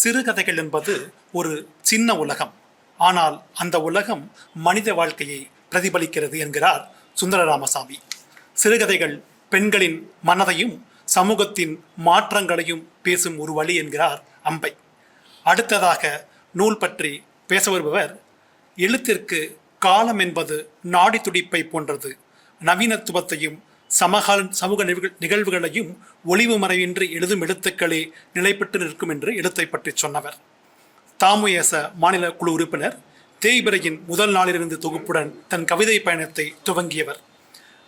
சிறுகதைகள் என்பது ஒரு சின்ன உலகம். ஆனால் அந்த உலகம் மனித வாழ்க்கையை பிரதிபலிக்கிறது என்கிறார் சுந்தர ராமசாமி. சிறுகதைகள் பெண்களின் மனதையும் சமூகத்தின் மாற்றங்களையும் பேசும் ஒரு வழி என்கிறார் அம்பை. அடுத்ததாக நூல் பற்றி பேச வருபவர், எழுத்திற்கு காலம் என்பது நாடி துடிப்பை போன்றது. நவீனத்துவத்தையும் சமூக நிகழ்வுகளையும் ஒளிவு மறைவின்றி எழுதும் எழுத்துக்களே நிலை பெற்று நிற்கும் என்று எழுத்தை பற்றி சொன்னவர். தாமுயேச மாநில குழு உறுப்பினர், தேய்பிரையின் முதல் நாளிலிருந்து தொகுப்புடன் தன் கவிதை பயணத்தை துவங்கியவர்.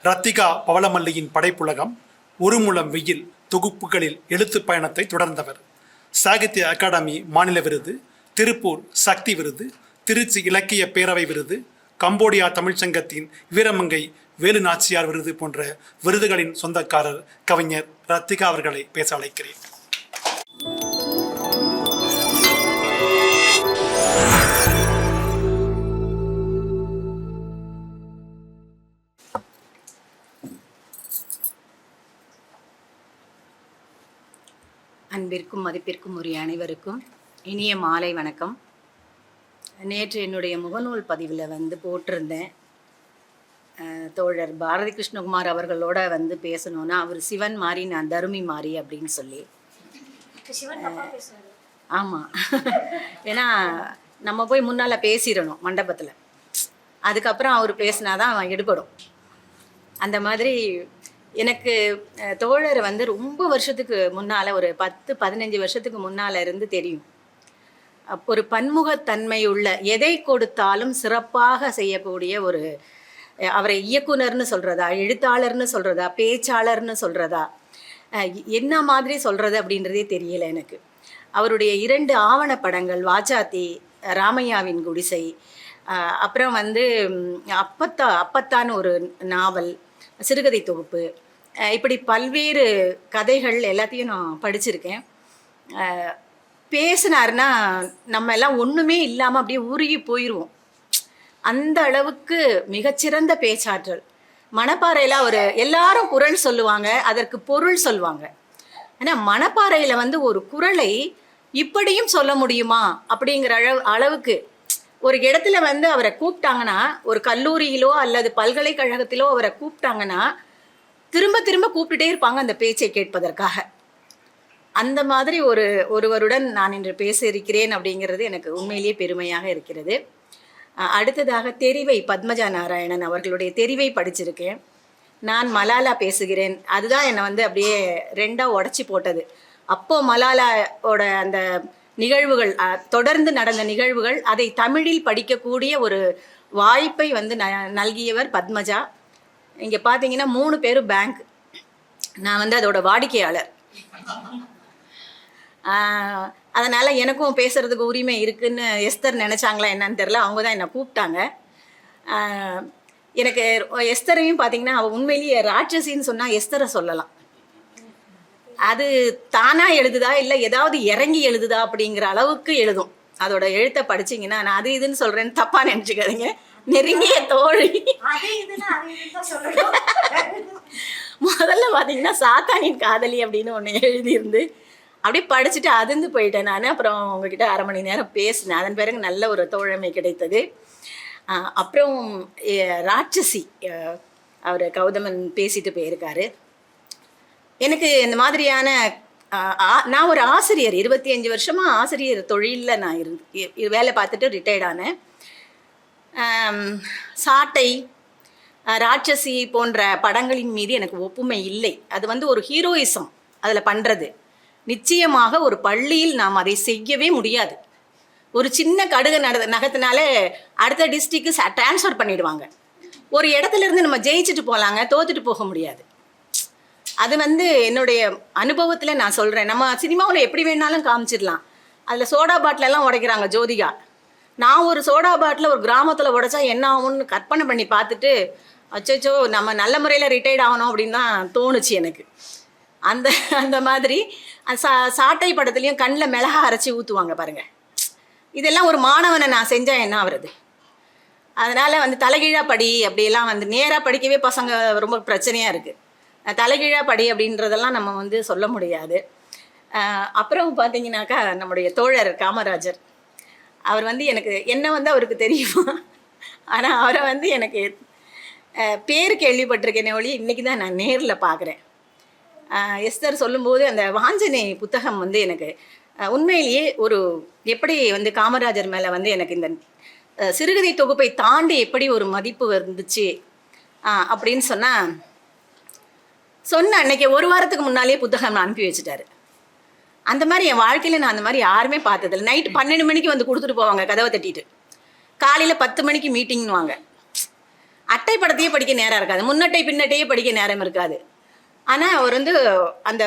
ரத்திகா பவளமல்லியின் படைப்புலகம், ஒரு முழம் வெயில் தொகுப்புகளில் எழுத்து பயணத்தை தொடர்ந்தவர். சாகித்ய அகாடமி மாநில விருது, திருப்பூர் சக்தி விருது, திருச்சி இலக்கிய பேரவை விருது, கம்போடியா தமிழ்ச்சங்கத்தின் வீரமங்கை வேலு நாச்சியார் விருது போன்ற விருதுகளின் சொந்தக்காரர் கவிஞர் ரத்திகா அவர்களை பேச அழைக்கிறேன். அன்பிற்கும் மதிப்பிற்கும் உரிய அனைவருக்கும் இனிய மாலை வணக்கம். நேற்று என்னுடைய முகநூல் பதிவில் போட்டிருந்தேன், தோழர் பாரதி கிருஷ்ணகுமார் அவர்களோட பேசணும்னா அவர் சிவன் மாறி நான் தருமி மாறி அப்படின்னு சொல்லி. ஆமாம், ஏன்னா நம்ம போய் முன்னால் பேசிடணும் மண்டபத்தில், அதுக்கப்புறம் அவர் பேசினாதான் அவன் எடுபடும். அந்த மாதிரி எனக்கு தோழர் ரொம்ப வருஷத்துக்கு முன்னால், ஒரு 10-15 வருஷத்துக்கு முன்னால் இருந்து தெரியும். ஒரு பன்முகத்தன்மையுள்ள, எதை கொடுத்தாலும் சிறப்பாக செய்யக்கூடிய ஒரு, அவரை இயக்குனர்னு சொல்கிறதா, எழுத்தாளர்னு சொல்கிறதா, பேச்சாளர்னு சொல்கிறதா, என்ன மாதிரி சொல்கிறது அப்படின்றதே தெரியலை எனக்கு. அவருடைய 2 ஆவணப்படங்கள், வாச்சாத்தி, ராமையாவின் குடிசை, அப்புறம் அப்பத்தான்னு ஒரு நாவல், சிறுகதை தொகுப்பு, இப்படி பல்வேறு கதைகள் எல்லாத்தையும் நான் படிச்சிருக்கேன். பேசினார்னா நம்ம எல்லாம் ஒன்றுமே இல்லாமல் அப்படியே உருகி போயிடுவோம். அந்த அளவுக்கு மிகச்சிறந்த பேச்சாற்றல். மணப்பாறையில் அவர் எல்லாரும் குரல் சொல்லுவாங்க, அதற்கு பொருள் சொல்லுவாங்க. ஆனால் மணப்பாறையில் ஒரு குரலை இப்படியும் சொல்ல முடியுமா அப்படிங்கிற அளவுக்கு ஒரு இடத்துல அவரை கூப்பிட்டாங்கன்னா, ஒரு கல்லூரியிலோ அல்லது பல்கலைக்கழகத்திலோ அவரை கூப்பிட்டாங்கன்னா திரும்ப திரும்ப கூப்பிட்டுட்டே இருப்பாங்க அந்த பேச்சை கேட்பதற்காக. அந்த மாதிரி ஒருவருடன் நான் இன்று பேச இருக்கிறேன் அப்படிங்கிறது எனக்கு உண்மையிலேயே பெருமையாக இருக்கிறது. அடுத்ததாக தெரிவை, பத்மஜா நாராயணன் அவர்களுடைய தெரிவை படிச்சிருக்கேன். நான் மலாலா பேசுகிறேன், அதுதான் என்னை அப்படியே 2ஆக உடச்சி போட்டது. அப்போது மலாலாவோட அந்த நிகழ்வுகள், தொடர்ந்து நடந்த நிகழ்வுகள், அதை தமிழில் படிக்கக்கூடிய ஒரு வாய்ப்பை நல்கியவர் பத்மஜா. இங்கே பார்த்தீங்கன்னா 3 பேரும் பேங்க், நான் அதோட வாடிக்கையாளர். அதனால் எனக்கும் பேசுகிறதுக்கு உரிமை இருக்குதுன்னு எஸ்தர் நினச்சாங்களா என்னன்னு தெரில, அவங்க தான் என்னை கூப்பிட்டாங்க. எனக்கு எஸ்தரையும் பார்த்திங்கன்னா, அவள் உண்மையிலேயே ராட்சசின்னு சொன்னால் எஸ்தரை சொல்லலாம். அது தானாக எழுதுதா இல்லை ஏதாவது இறங்கி எழுதுதா அப்படிங்கிற அளவுக்கு எழுதும். அதோட எழுத்தை படிச்சிங்கன்னா, நான் அது இதுன்னு சொல்கிறேன்னு தப்பாக நினச்சிக்காதீங்க, நெருங்கிய தோழி. முதல்ல பார்த்தீங்கன்னா சாத்தானின் காதலி அப்படின்னு ஒன்று எழுதியிருந்து அப்படியே படிச்சுட்டு அதிர்ந்து போயிட்டேன் நான். அப்புறம் உங்ககிட்ட 1/2 மணி நேரம் பேசினேன். அதன் பிறகு நல்ல ஒரு தோழமை கிடைத்தது. அப்புறம் ராட்சசி, அவர் கௌதமன் பேசிட்டு போயிருக்காரு. எனக்கு இந்த மாதிரியான, நான் ஒரு ஆசிரியர், 25 வருஷமாக ஆசிரியர் தொழிலில் நான் வேலை பார்த்துட்டு ரிட்டையர்ட் ஆனேன். சாட்டை, ராட்சசி போன்ற படங்களின் மீது எனக்கு ஒப்புமை இல்லை. அது ஒரு ஹீரோயிசம் அதில் பண்ணுறது. நிச்சயமாக ஒரு பள்ளியில் நாம் அதை செய்யவே முடியாது. ஒரு சின்ன கடுகு நகத்தினாலே அடுத்த டிஸ்ட்ரிக்டு ட்ரான்ஸ்ஃபர் பண்ணிடுவாங்க. ஒரு இடத்துல இருந்து நம்ம ஜெயிச்சுட்டு போகலாங்க, தோத்துட்டு போக முடியாது. அது என்னுடைய அனுபவத்தில் நான் சொல்கிறேன். நம்ம சினிமாவில் எப்படி வேணாலும் காமிச்சிடலாம். அதில் சோடா பாட்டிலெல்லாம் உடைக்கிறாங்க ஜோதிகா. நான் ஒரு சோடா பாட்டில் ஒரு கிராமத்தில் உடைச்சா என்ன ஆகும்னு கற்பனை பண்ணி பார்த்துட்டு, அச்சோ நம்ம நல்ல முறையில் ரிட்டையர்ட் ஆகணும் அப்படின்னு தான் தோணுச்சு எனக்கு. அந்த மாதிரி சாட்டை படத்துலேயும் கண்ணில் மிளகா அரைச்சி ஊற்றுவாங்க பாருங்கள். இதெல்லாம் ஒரு மாணவனை நான் செஞ்சால் என்ன ஆகுறது? அதனால் தலைகீழாக படி அப்படியெல்லாம் நேராக படிக்கவே பசங்க ரொம்ப பிரச்சனையாக இருக்குது. தலைகீழாக படி அப்படின்றதெல்லாம் நம்ம சொல்ல முடியாது. அப்புறம் பார்த்தீங்கன்னாக்கா நம்முடைய தோழர் காமராஜர், அவர் வந்து எனக்கு என்ன வந்து அவருக்கு தெரியுமா, ஆனால் அவரை வந்து எனக்கு பேர் கேள்விப்பட்டிருக்கேனே ஒழி இன்றைக்கி தான் நான் நேரில் பார்க்குறேன். எஸ்தர் சொல்லும்போது அந்த வாஞ்சனை புத்தகம் வந்து எனக்கு உண்மையிலேயே ஒரு எப்படி வந்து காமராஜர் மேலே வந்து எனக்கு இந்த சிறுகதை தொகுப்பை தாண்டி எப்படி ஒரு மதிப்பு வந்துச்சு அப்படின்னு சொன்ன அன்னைக்கு ஒரு வாரத்துக்கு முன்னாலே புத்தகம் நான் அனுப்பி வச்சுட்டாரு. அந்த மாதிரி என் வாழ்க்கையில் நான் அந்த மாதிரி யாருமே பார்த்ததில்லை. நைட்டு 12 மணிக்கு வந்து கொடுத்துட்டு போவாங்க கதவை தட்டிட்டு, காலையில் 10 மணிக்கு மீட்டிங்னுவாங்க. அட்டை படத்தையே படிக்க நேரம் இருக்காது, முன்னட்டை பின்னட்டையே படிக்க நேரம் இருக்காது. ஆனால் அவர் வந்து அந்த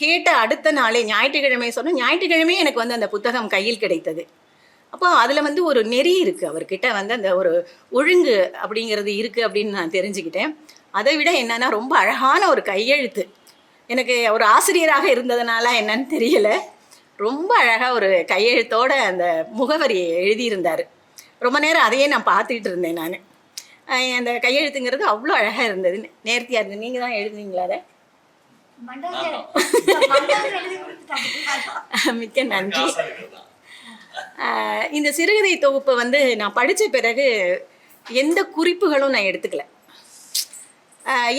கேட்ட அடுத்த நாளே ஞாயிற்றுக்கிழமை சொன்ன ஞாயிற்றுக்கிழமையே எனக்கு வந்து அந்த புத்தகம் கையில் கிடைத்தது. அப்போ அதில் வந்து ஒரு நெறி இருக்குது, அவர்கிட்ட வந்து அந்த ஒரு ஒழுங்கு அப்படிங்கிறது இருக்குது அப்படின்னு நான் தெரிஞ்சுக்கிட்டேன். அதை விட என்னன்னா ரொம்ப அழகான ஒரு கையெழுத்து. எனக்கு ஒரு ஆசிரியராக இருந்ததுனால என்னன்னு தெரியலை, ரொம்ப அழகாக ஒரு கையெழுத்தோட அந்த முகவரியை எழுதியிருந்தார். ரொம்ப நேரம் அதையே நான் பார்த்துக்கிட்டு இருந்தேன். நான் அந்த கையெழுத்துங்கிறது அவ்வளோ அழகாக இருந்தது, நேர்த்தியாக இருந்தது. நீங்கள் தான் எழுதுனீங்களா அதை? மிக்க நன்றி. இந்த சிறுகதை தொகுப்பை வந்து நான் படித்த பிறகு எந்த குறிப்புகளும் நான் எடுத்துக்கல.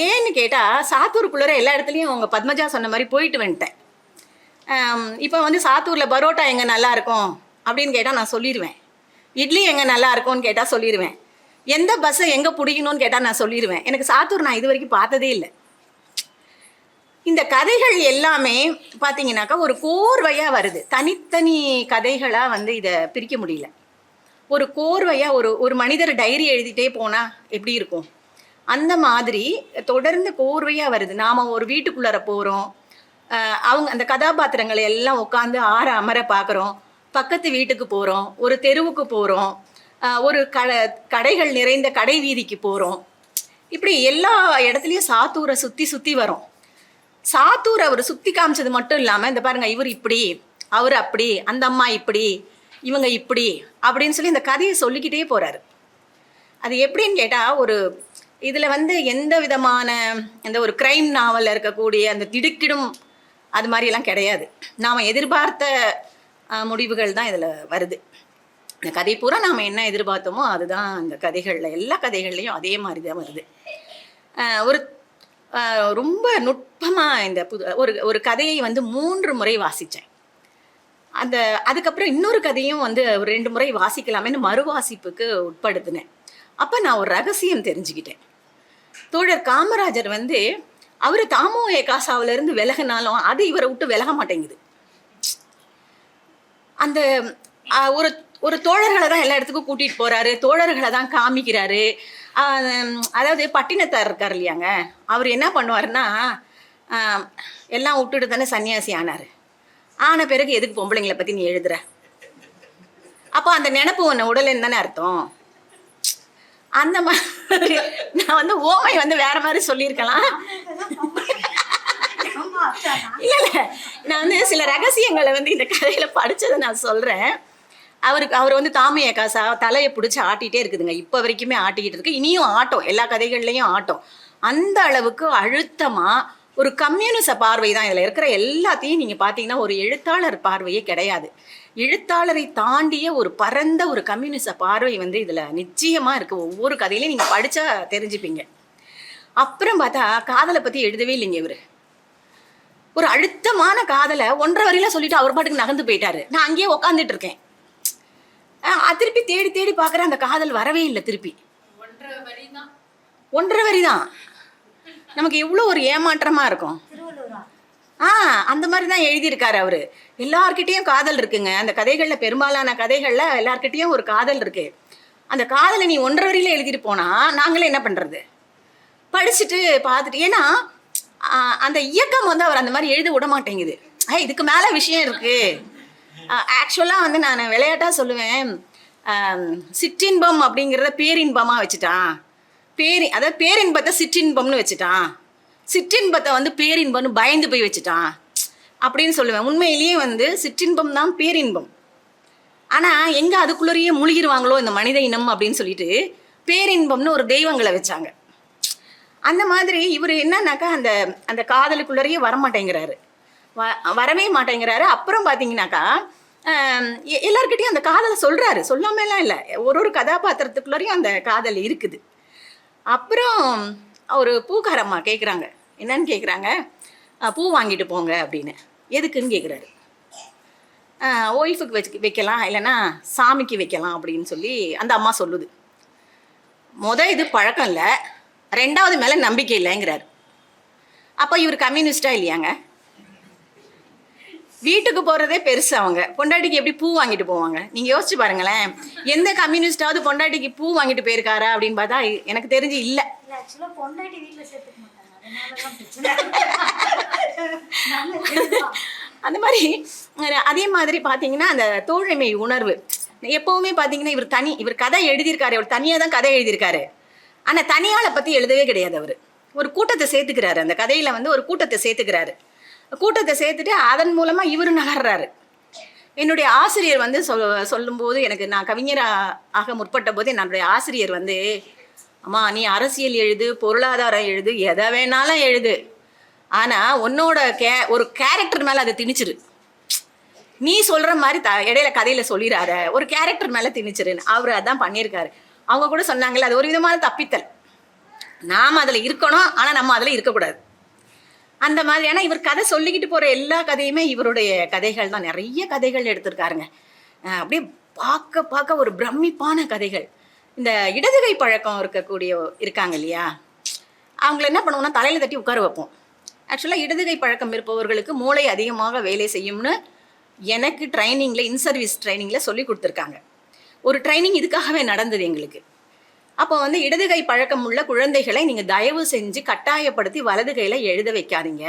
ஏன்னு கேட்டால் சாத்தூருக்குள்ளே எல்லா இடத்துலையும் அவங்க பத்மஜா சொன்ன மாதிரி போயிட்டு வந்துட்டேன். இப்போ வந்து சாத்தூரில் பரோட்டா எங்கே நல்லா இருக்கும் அப்படின்னு கேட்டால் நான் சொல்லிடுவேன். இட்லி எங்கே நல்லா இருக்கும்னு கேட்டால் சொல்லிடுவேன். எந்த பஸ்ஸை எங்கே பிடிக்கணும்னு கேட்டால் நான் சொல்லிடுவேன். எனக்கு சாத்தூர் நான் இது வரைக்கும் பார்த்ததே இல்லை. இந்த கதைகள் எல்லாமே பார்த்தீங்கன்னாக்கா ஒரு கோர்வையாக வருது, தனித்தனி கதைகளாக வந்து இதை பிரிக்க முடியல. ஒரு கோர்வையாக ஒரு மனிதர் டைரி எழுதிட்டே போனால் எப்படி இருக்கும், அந்த மாதிரி தொடர்ந்து கோர்வையாக வருது. நாம் ஒரு வீட்டுக்குள்ளார போகிறோம், அவங்க அந்த கதாபாத்திரங்களை எல்லாம் உட்காந்து அமர பார்க்குறோம், பக்கத்து வீட்டுக்கு போகிறோம், ஒரு தெருவுக்கு போகிறோம், ஒரு கடைகள் நிறைந்த கடை வீதிக்கு போகிறோம். இப்படி எல்லா இடத்துலையும் சாத்தூரை சுற்றி சுற்றி வரோம். சாத்தூர் அவர் சுற்றி காமிச்சது மட்டும் இல்லாமல் இந்த பாருங்கள், இவர் இப்படி, அவர் அப்படி, அந்த அம்மா இப்படி, இவங்க இப்படி அப்படின்னு சொல்லி இந்த கதையை சொல்லிக்கிட்டே போகிறாரு. அது எப்படின்னு கேட்டால் ஒரு இதில் வந்து எந்த விதமான இந்த ஒரு க்ரைம் நாவலில் இருக்கக்கூடிய அந்த திடுக்கிடும் அது மாதிரியெல்லாம் கிடையாது. நாம் எதிர்பார்த்த முடிவுகள் தான் இதில் வருது. இந்த கதை பூரா நாம் என்ன எதிர்பார்த்தோமோ அதுதான் இந்த கதைகளில், எல்லா கதைகள்லையும் அதே மாதிரி தான் வருது. ஒரு ரொம்ப நுட்பமாக இந்த ஒரு கதையை வந்து 3 முறை வாசித்தேன். அதுக்கப்புறம் இன்னொரு கதையும் வந்து ஒரு 2 முறை வாசிக்கலாமேன்னு மறுவாசிப்புக்கு உட்படுத்தினேன். அப்போ நான் ஒரு ரகசியம் தெரிஞ்சுக்கிட்டேன். தோழர் காமராஜர் வந்து அவர் தமுமுகவிலிருந்து விலகினாலும் அது இவரை விட்டு விலக மாட்டேங்குது. அந்த ஒரு தோழர்களை தான் எல்லா இடத்துக்கும் கூட்டிகிட்டு போகிறாரு, தோழர்களை தான் காமிக்கிறாரு. அதாவது பட்டினத்தார் இருக்கார் இல்லையாங்க, அவர் என்ன பண்ணுவார்னா எல்லாம் விட்டுட்டு தானே சன்னியாசி ஆன பிறகு எதுக்கு பொம்பளைங்களை பற்றி நீ எழுதுற, அப்போ அந்த நினப்பு ஒன்று உடலைன்னு தானே அர்த்தம். அந்த மாதிரி நான் வந்து ஓமை வந்து வேற மாதிரி சொல்லியிருக்கலாம். இல்லை, நான் வந்து சில ரகசியங்களை வந்து இந்த கதையில் படித்ததை நான் சொல்கிறேன். அவர் வந்து தாமியக்காசா தலையை பிடிச்சி ஆட்டிகிட்டே இருக்குதுங்க, இப்போ வரைக்குமே ஆட்டிக்கிட்டு இருக்கு, இனியும் ஆட்டம், எல்லா கதைகள்லையும் ஆட்டம். அந்த அளவுக்கு அழுத்தமாக ஒரு கம்யூனிச பார்வை தான் இதில் இருக்கிற எல்லாத்தையும் நீங்கள் பார்த்தீங்கன்னா ஒரு எழுத்தாளர் பார்வையே கிடையாது. எழுத்தாளரை தாண்டிய ஒரு பரந்த ஒரு கம்யூனிச பார்வை வந்து இதில் நிச்சயமாக இருக்குது. ஒவ்வொரு கதையிலையும் நீங்கள் படித்தா தெரிஞ்சுப்பீங்க. அப்புறம் பார்த்தா காதலை பற்றி எழுதவே இல்லைங்க இவர். ஒரு அழுத்தமான காதலை 1.5 வரியில் சொல்லிட்டு அவர் பாட்டுக்கு நகர்ந்து போயிட்டாரு. நான் அங்கேயே உக்காந்துட்டு இருக்கேன். திருப்பி தேடி தேடி பார்க்குறேன், அந்த காதல் வரவே இல்லை. திருப்பி 1.5 வரி தான். நமக்கு எவ்வளோ ஒரு ஏமாற்றமாக இருக்கும். அந்த மாதிரி தான் எழுதியிருக்காரு அவர். எல்லார்கிட்டேயும் காதல் இருக்குங்க அந்த கதைகளில், பெரும்பாலான கதைகளில் எல்லார்கிட்டேயும் ஒரு காதல் இருக்கு. அந்த காதலை நீ 1.5 வரியில் எழுதிட்டு போனால் நாங்களே என்ன பண்ணுறது, படிச்சுட்டு பார்த்துட்டு. ஏன்னா அந்த இயக்கம் வந்து அவர் அந்த மாதிரி எழுத விட மாட்டேங்குது. இதுக்கு மேலே விஷயம் இருக்குது. ஆக்சுவலாக வந்து நான் விளையாட்டாக சொல்லுவேன், சிற்றின்பம் அப்படிங்கிறத பேரின்பமாக வச்சுட்டான். அதாவது பேரின்பத்தை சிற்றின்பம்னு வச்சுட்டான், சிற்றின்பத்தை வந்து பேரின்பம்னு பயந்து போய் வச்சுட்டான் அப்படின்னு சொல்லுவேன். உண்மையிலேயே வந்து சிற்றின்பம் தான் பேரின்பம். ஆனால் எங்கே அதுக்குள்ளேயே முழுகிடுவாங்களோ இந்த மனித இனம் அப்படின்னு சொல்லிட்டு பேரின்பம்னு ஒரு தெய்வங்களை வச்சாங்க. அந்த மாதிரி இவர் என்னன்னாக்கா அந்த காதலுக்குள்ளேயே வரமாட்டேங்கிறாரு. வரவே மாட்டேங்கிறாரு. அப்புறம் பார்த்தீங்கன்னாக்கா எல்லார்கிட்டையும் அந்த காதலை சொல்கிறாரு, சொல்லாமலாம் இல்லை. ஒரு கதாபாத்திரத்துக்குள்ளேயும் அந்த காதல் இருக்குது. அப்புறம் ஒரு பூக்காரம்மா கேட்குறாங்க, என்னன்னு கேட்குறாங்க, பூ வாங்கிட்டு போங்க அப்படின்னு. எதுக்குன்னு கேட்குறாரு. ஒய்ஃபுக்கு வைக்கலாம், இல்லைன்னா சாமிக்கு வைக்கலாம் அப்படின்னு சொல்லி அந்த அம்மா சொல்லுது. இது பழக்கம் இல்லை, 2வது மேலே நம்பிக்கை இல்லைங்கிறாரு. அப்போ இவர் கம்யூனிஸ்டாக இல்லையாங்க? வீட்டுக்கு போகிறதே பெருசு. அவங்க பொண்டாட்டிக்கு எப்படி பூ வாங்கிட்டு போவாங்க? நீங்கள் யோசிச்சு பாருங்களேன். எந்த கம்யூனிஸ்டாவது பொண்டாட்டிக்கு பூ வாங்கிட்டு போயிருக்காரா அப்படின்னு பார்த்தா எனக்கு தெரிஞ்சு இல்லை. அந்த மாதிரி அதே மாதிரி பார்த்தீங்கன்னா அந்த தோழமை உணர்வு எப்போவுமே பார்த்தீங்கன்னா இவர் கதை எழுதியிருக்காரு, அவர் தனியாக தான் கதை எழுதியிருக்காரு. ஆனால் தனியாளை பற்றி எழுதவே கிடையாது. அவர் ஒரு கூட்டத்தை சேர்த்துக்கிறாரு, அந்த கதையில் வந்து ஒரு கூட்டத்தை சேர்த்துட்டு அதன் மூலமாக இவர் நகர்றாரு. என்னுடைய ஆசிரியர் வந்து சொல்லும்போது, எனக்கு நான் கவிஞராக முற்பட்ட போது என்னுடைய ஆசிரியர் வந்து, அம்மா நீ அரசியல் எழுது, பொருளாதாரம் எழுது, எதை வேணாலும் எழுது, ஆனால் உன்னோட ஒரு கேரக்டர் மேலே அதை திணிச்சிரு. நீ சொல்கிற மாதிரி இடையில கதையில் சொல்லிடாத, ஒரு கேரக்டர் மேலே திணிச்சிருன்னு. அவர் அதான் பண்ணியிருக்காரு. அவங்க கூட சொன்னாங்கல்ல, அது ஒரு விதமான தப்பித்தல். நாம் அதில் இருக்கணும், ஆனால் நம்ம அதில் இருக்கக்கூடாது. அந்த மாதிரியான இவர் கதை சொல்லிக்கிட்டு போகிற எல்லா கதையுமே இவருடைய கதைகள் தான். நிறைய கதைகள் எடுத்திருக்காருங்க. அப்படியே பார்க்க ஒரு பிரமிப்பான கதைகள். இந்த இடதுகை பழக்கம் இருக்காங்க இல்லையா, அவங்கள என்ன பண்ணுவோம்னா தலையில் தட்டி உட்கார வைப்போம். ஆக்சுவலாக இடதுகை பழக்கம் இருப்பவர்களுக்கு மூளை அதிகமாக வேலை செய்யும்னு எனக்கு ட்ரைனிங்கில், இன்சர்வீஸ் ட்ரைனிங்கில் சொல்லி கொடுத்துருக்காங்க. ஒரு ட்ரைனிங் இதுக்காகவே நடந்தது எங்களுக்கு. அப்போ வந்து இடதுகை பழக்கம் உள்ள குழந்தைகளை நீங்கள் தயவு செஞ்சு கட்டாயப்படுத்தி வலது கையில் எழுத வைக்காதீங்க.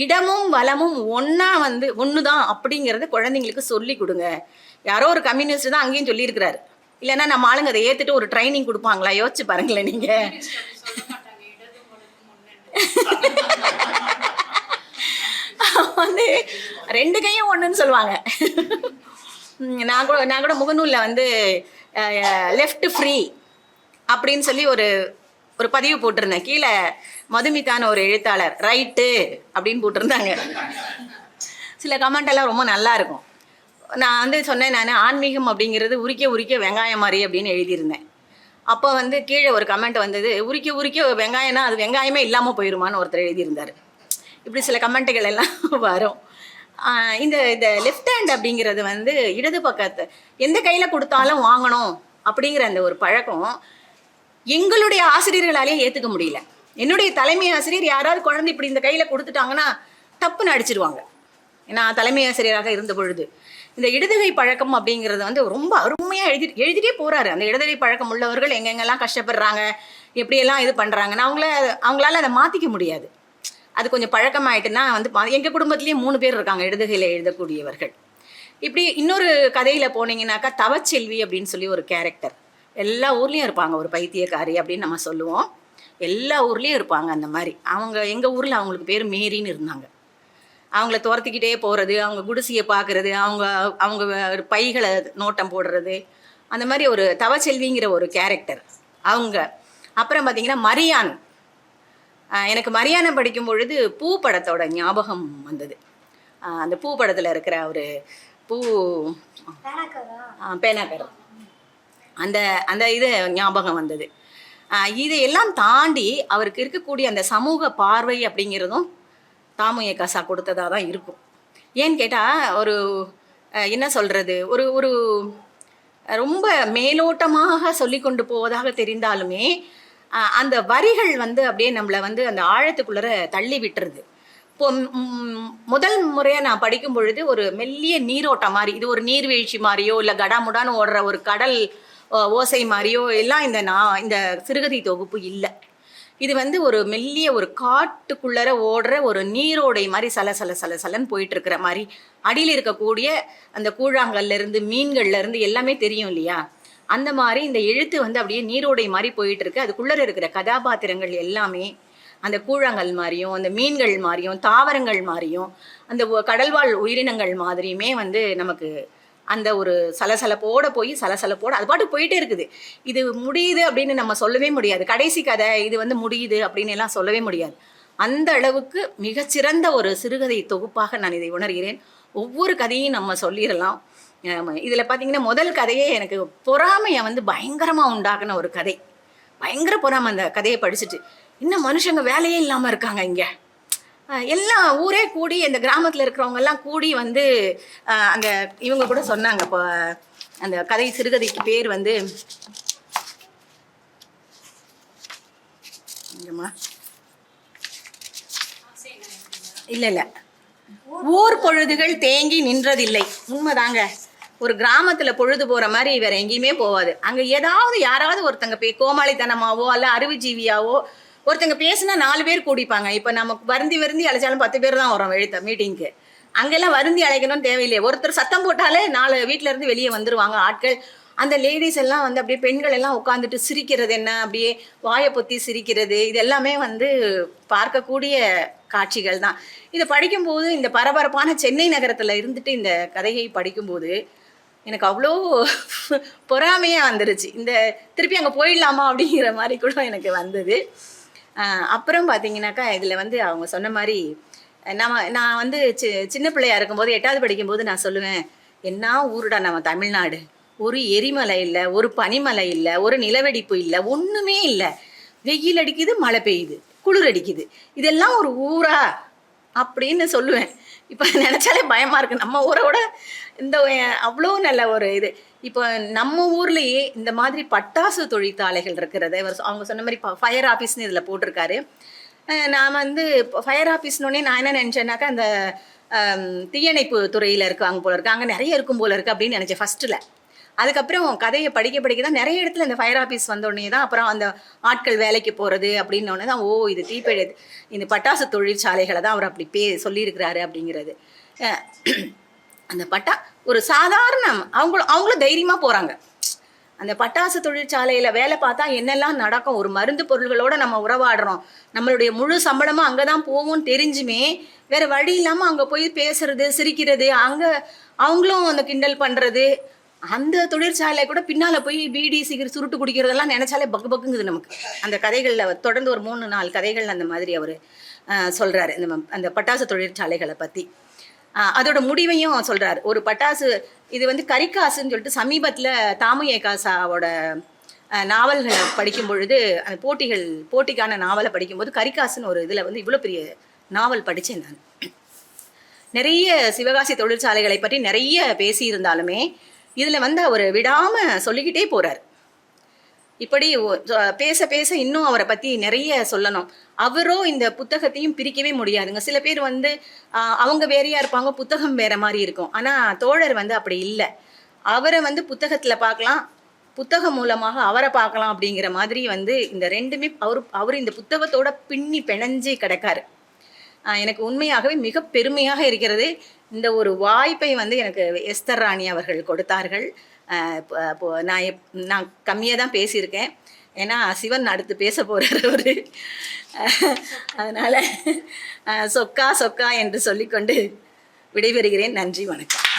இடமும் வலமும் ஒன்று தான் அப்படிங்கிறத குழந்தைங்களுக்கு சொல்லி கொடுங்க. யாரோ ஒரு கம்யூனிஸ்ட் தான் அங்கேயும் சொல்லியிருக்கிறாரு. இல்லைன்னா நம்ம ஆளுங்க அதை ஏற்றுட்டு ஒரு ட்ரைனிங் கொடுப்பாங்களா? யோசிச்சு பாருங்களேன் நீங்கள். வந்து 2 கையும் ஒன்றுன்னு சொல்லுவாங்க. நான் கூட முகநூலில் வந்து லெஃப்ட் ஃப்ரீ அப்படின்னு சொல்லி ஒரு பதிவு போட்டிருந்தேன். கீழே மதுமிதான ஒரு எழுத்தாளர் ரைட்டு அப்படின்னு போட்டிருந்தாங்க. சில கமெண்ட் எல்லாம் ரொம்ப நல்லா இருக்கும். நான் வந்து சொன்னேன், நான் ஆன்மீகம் அப்படிங்கிறது உரிக்க வெங்காயம் மாதிரி அப்படின்னு எழுதியிருந்தேன். அப்போ வந்து கீழே ஒரு கமெண்ட் வந்தது, உரிக்க வெங்காயம்னா அது வெங்காயமே இல்லாமல் போயிடுமான்னு ஒருத்தர் எழுதியிருந்தார். இப்படி சில கமெண்ட்டுகள் எல்லாம் வரும். இந்த லெஃப்ட் ஹேண்ட் அப்படிங்கிறது வந்து இடது பக்கத்தை எந்த கையில் கொடுத்தாலும் வாங்கணும் அப்படிங்கிற அந்த ஒரு பழக்கம் எங்களுடைய ஆசிரியர்களாலேயே ஏற்றுக்க முடியல. என்னுடைய தலைமை ஆசிரியர் யாராவது குழந்தை இப்படி இந்த கையில் கொடுத்துட்டாங்கன்னா தப்புன்னு அடிச்சிடுவாங்க. நான் தலைமை ஆசிரியராக இருந்த பொழுது இந்த இடதுகை பழக்கம் அப்படிங்கிறது வந்து ரொம்ப அருமையாக எழுதிட்டே போகிறாரு. அந்த இடதுகை பழக்கம் உள்ளவர்கள் எங்கெங்கெல்லாம் கஷ்டப்படுறாங்க, எப்படியெல்லாம் இது பண்ணுறாங்கன்னா அவங்களால அதை மாற்றிக்க முடியாது. அது கொஞ்சம் பழக்கமாயிட்டுன்னா வந்து எங்கள் குடும்பத்துலேயும் 3 பேர் இருக்காங்க இடதுகையில் எழுதக்கூடியவர்கள். இப்படி இன்னொரு கதையில் போனீங்கன்னாக்கா தவச்செல்வி அப்படின்னு சொல்லி ஒரு கேரக்டர் எல்லா ஊர்லேயும் இருப்பாங்க. ஒரு பைத்தியக்காரி அப்படின்னு நம்ம சொல்லுவோம். எல்லா ஊர்லேயும் இருப்பாங்க அந்த மாதிரி. எங்கள் ஊரில் அவங்களுக்கு பேர் மேரின்னு இருந்தாங்க. அவங்கள துரத்திக்கிட்டே போகிறது, அவங்க குடிசையை பார்க்குறது, அவங்க பைகளை நோட்டம் போடுறது, அந்த மாதிரி ஒரு தவச்செல்விங்கிற ஒரு கேரக்டர் அவங்க. அப்புறம் பார்த்திங்கன்னா மரியான். எனக்கு மரியானை படிக்கும் பொழுது பூ படத்தோட ஞாபகம் வந்தது. அந்த பூ படத்தில் இருக்கிற ஒரு பேனாக்கர் அந்த இது ஞாபகம் வந்தது. இதையெல்லாம் தாண்டி அவருக்கு இருக்கக்கூடிய அந்த சமூக பார்வை அப்படிங்கிறதும் தாமுய கசா கொடுத்ததாக தான் இருக்கும். ஏன்னு கேட்டால் ஒரு என்ன சொல்கிறது, ஒரு ரொம்ப மேலோட்டமாக சொல்லி கொண்டு போவதாக தெரிந்தாலுமே அந்த வரிகள் வந்து அப்படியே நம்மளை வந்து அந்த ஆழத்துக்குள்ளே தள்ளி விட்டுருது. இப்போ முதல் முறையாக நான் படிக்கும் பொழுது ஒரு மெல்லிய நீரோட்டம் மாதிரி, இது ஒரு நீர்வீழ்ச்சி மாதிரியோ இல்லை கடாமுடான்னு ஓடுற ஒரு கடல் ஓசை மாதிரியோ எல்லாம் இந்த சிறுகதை தொகுப்பு இல்லை. இது வந்து ஒரு மெல்லிய ஒரு காட்டுக்குள்ளர ஓடுற ஒரு நீரோடை மாதிரி சலன்னு போயிட்டு இருக்கிற மாதிரி, அடியில் இருக்கக்கூடிய அந்த கூழாங்கல்லேருந்து மீன்கள்லேருந்து எல்லாமே தெரியும் இல்லையா, அந்த மாதிரி இந்த எழுத்து வந்து அப்படியே நீரோடை மாதிரி போயிட்டு இருக்கு. அதுக்குள்ளே இருக்கிற கதாபாத்திரங்கள் எல்லாமே அந்த கூழாங்கல் மாதிரியும் அந்த மீன்கள் மாதிரியும் தாவரங்கள் மாதிரியும் அந்த கடல்வாழ் உயிரினங்கள் மாதிரியுமே வந்து நமக்கு அந்த ஒரு சலசலப்போட அது பாட்டு போயிட்டே இருக்குது. இது முடியுது அப்படின்னு நம்ம சொல்லவே முடியாது. கடைசி கதை இது வந்து முடியுது அப்படின்னு எல்லாம் சொல்லவே முடியாது. அந்த அளவுக்கு மிகச்சிறந்த ஒரு சிறுகதை தொகுப்பாக நான் இதை உணர்கிறேன். ஒவ்வொரு கதையும் நம்ம சொல்லிடலாம். இதில் பார்த்தீங்கன்னா முதல் கதையே எனக்கு பொறாமையை வந்து பயங்கரமாக உண்டாக்குன ஒரு கதை. பயங்கர பொறாமை அந்த கதையை படிச்சுட்டு. இன்னும் மனுஷங்க வேலையே இல்லாமல் இருக்காங்க இங்கே. எல்லாம் ஊரே கூடி இந்த கிராமத்தில் இருக்கிறவங்க எல்லாம் கூடி வந்து அந்த இவங்க கூட சொன்னாங்க. இப்போ அந்த கதை சிறுகதைக்கு பேர் வந்து இல்லை ஊர் பொழுதுகள் தேங்கி நின்றதில்லை. உண்மைதாங்க. ஒரு கிராமத்தில் பொழுது போகிற மாதிரி வேற எங்கேயுமே போகாது. அங்கே ஏதாவது யாராவது ஒருத்தங்க கோமாளித்தனமாவோ அல்ல அறிவுஜீவியாவோ ஒருத்தங்க பேசுனா 4 பேர் கூடிப்பாங்க. இப்போ நமக்கு வருந்தி அழைச்சாலும் 10 பேர் தான் வரும் எழுத்த மீட்டிங்க்கு. அங்கெல்லாம் வருந்தி அழைக்கணும்னு தேவையில்லையே. ஒருத்தர் சத்தம் போட்டாலே 4 வீட்டில இருந்து வெளியே வந்துருவாங்க ஆட்கள். அந்த லேடிஸ் எல்லாம் வந்து அப்படியே பெண்கள் எல்லாம் உட்காந்துட்டு சிரிக்கிறது என்ன, அப்படியே வாயை பொத்தி சிரிக்கிறது, இது எல்லாமே வந்து பார்க்கக்கூடிய காட்சிகள் தான். இதை படிக்கும்போது இந்த பரபரப்பான சென்னை நகரத்தில் இருந்துட்டு இந்த கதையை படிக்கும்போது எனக்கு அவ்வளோ பொறாமையாக வந்துருச்சு. இந்த திருப்பி அங்கே போயிடலாமா அப்படிங்கிற மாதிரி கூட எனக்கு வந்தது. அப்புறம் பார்த்தீங்கன்னாக்கா இதில் வந்து அவங்க சொன்ன மாதிரி நான் வந்து சின்ன பிள்ளையா இருக்கும்போது 8வது படிக்கும்போது நான் சொல்லுவேன், என்ன ஊருடா நம்ம தமிழ்நாடு. ஒரு எரிமலை இல்லை, ஒரு பனிமலை இல்லை, ஒரு நிலவெடிப்பு இல்லை, ஒன்றுமே இல்லை. வெயில் அடிக்குது, மழை பெய்யுது, குளிர் அடிக்குது, இதெல்லாம் ஒரு ஊரா அப்படின்னு சொல்லுவேன். இப்போ நினச்சாலே பயமாக இருக்குது. நம்ம ஊரை விட இந்த அவ்வளோ நல்ல ஒரு இது. இப்போ நம்ம ஊர்லேயே இந்த மாதிரி பட்டாசு தொழிற்சாலைகள் இருக்கிறது. அவங்க சொன்ன மாதிரி ஃபயர் ஆஃபீஸ்னு இதில் போட்டிருக்காரு. நான் வந்து ஃபயர் ஆஃபீஸ்னோடனே நான் என்ன நினச்சேன்னாக்கா அந்த தீயணைப்பு துறையில் இருக்காங்க போல இருக்கு, அங்கே நிறைய இருக்கும் போல இருக்குது அப்படின்னு நினச்சேன் ஃபஸ்ட்டில். அதுக்கப்புறம் கதையை படிக்க தான் நிறைய இடத்துல இந்த ஃபயர் ஆஃபீஸ் வந்தோடனே தான் அப்புறம் அந்த ஆட்கள் வேலைக்கு போகிறது அப்படின்னோடனே தான் இது தீப்பெழு இந்த பட்டாசு தொழிற்சாலைகளை தான் அவர் அப்படி சொல்லியிருக்கிறாரு அப்படிங்கிறது. அந்த ஒரு சாதாரண அவங்களும் தைரியமாக போகிறாங்க. அந்த பட்டாசு தொழிற்சாலையில் வேலை பார்த்தா என்னெல்லாம் நடக்கும். ஒரு மருந்து பொருள்களோடு நம்ம உறவாடுறோம், நம்மளுடைய முழு சம்பளமாக அங்கே தான் போவோம்னு தெரிஞ்சுமே வேறு வழி இல்லாமல் அங்கே போய் பேசுறது சிரிக்கிறது, அங்கே அவங்களும் அந்த கிண்டல் பண்ணுறது. அந்த தொழிற்சாலை கூட பின்னால் போய் பீடி சிகரெட் சுருட்டு குடிக்கிறதெல்லாம் நினச்சாலே பக்குங்குது நமக்கு. அந்த கதைகளில் தொடர்ந்து ஒரு 3-4 கதைகள் அந்த மாதிரி அவர் சொல்கிறாரு அந்த பட்டாசு தொழிற்சாலைகளை பற்றி. அதோட முடிவையும் சொல்கிறார். ஒரு பட்டாசு இது வந்து கரிக்காசுன்னு சொல்லிட்டு சமீபத்தில் தாமு ஏகாசாவோட நாவல்களை படிக்கும் பொழுது அந்த போட்டிக்கான நாவலை படிக்கும்போது கரிக்காசுன்னு ஒரு இதில் வந்து இவ்வளோ பெரிய நாவல் படித்தேன் நான். நிறைய சிவகாசி தொழிற்சாலைகளை பற்றி நிறைய பேசியிருந்தாலுமே இதில் வந்து அவர் விடாமல் சொல்லிக்கிட்டே போகிறார். இப்படி பேச இன்னும் அவரை பற்றி நிறைய சொல்லணும். அவரோ இந்த புத்தகத்தையும் பிரிக்கவே முடியாதுங்க. சில பேர் வந்து அவங்க வேறையாக இருப்பாங்க, புத்தகம் வேற மாதிரி இருக்கும். ஆனால் தோழர் வந்து அப்படி இல்லை. அவரை வந்து புத்தகத்தில் பார்க்கலாம், புத்தகம் மூலமாக அவரை பார்க்கலாம் அப்படிங்கிற மாதிரி வந்து இந்த ரெண்டுமே அவர் இந்த புத்தகத்தோட பின்னி பிணைஞ்சு கிடக்காரு. எனக்கு உண்மையாகவே மிக பெருமையாக இருக்கிறது. இந்த ஒரு வாய்ப்பை வந்து எனக்கு எஸ்தர் ராணி அவர்கள் கொடுத்தார்கள். நான் கம்மியாக தான் பேசியிருக்கேன், ஏன்னா சிவன் அடுத்து பேச போகிறார் அவர். அதனால் சொக்கா என்று சொல்லிக்கொண்டு விடைபெறுகிறேன். நன்றி, வணக்கம்.